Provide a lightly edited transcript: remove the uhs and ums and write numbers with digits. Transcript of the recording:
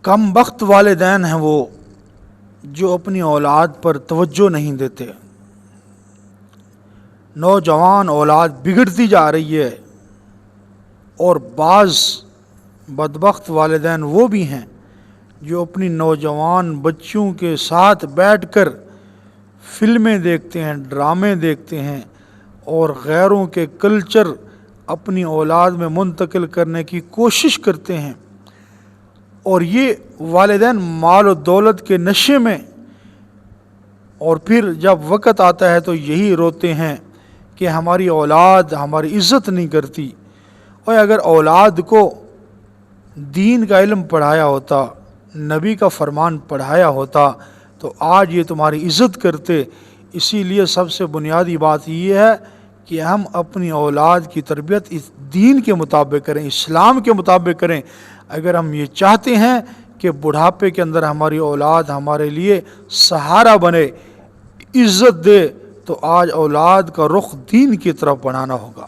کم بخت والدین ہیں وہ جو اپنی اولاد پر توجہ نہیں دیتے. نوجوان اولاد بگڑتی جا رہی ہے، اور بعض بدبخت والدین وہ بھی ہیں جو اپنی نوجوان بچوں کے ساتھ بیٹھ کر فلمیں دیکھتے ہیں، ڈرامے دیکھتے ہیں، اور غیروں کے کلچر اپنی اولاد میں منتقل کرنے کی کوشش کرتے ہیں. اور یہ والدین مال و دولت کے نشے میں، اور پھر جب وقت آتا ہے تو یہی روتے ہیں کہ ہماری اولاد ہماری عزت نہیں کرتی. اور اگر اولاد کو دین کا علم پڑھایا ہوتا، نبی کا فرمان پڑھایا ہوتا تو آج یہ تمہاری عزت کرتے. اسی لیے سب سے بنیادی بات یہ ہے کہ ہم اپنی اولاد کی تربیت اس دین کے مطابق کریں، اسلام کے مطابق کریں. اگر ہم یہ چاہتے ہیں کہ بڑھاپے کے اندر ہماری اولاد ہمارے لیے سہارا بنے، عزت دے، تو آج اولاد کا رخ دین کی طرف بنانا ہوگا.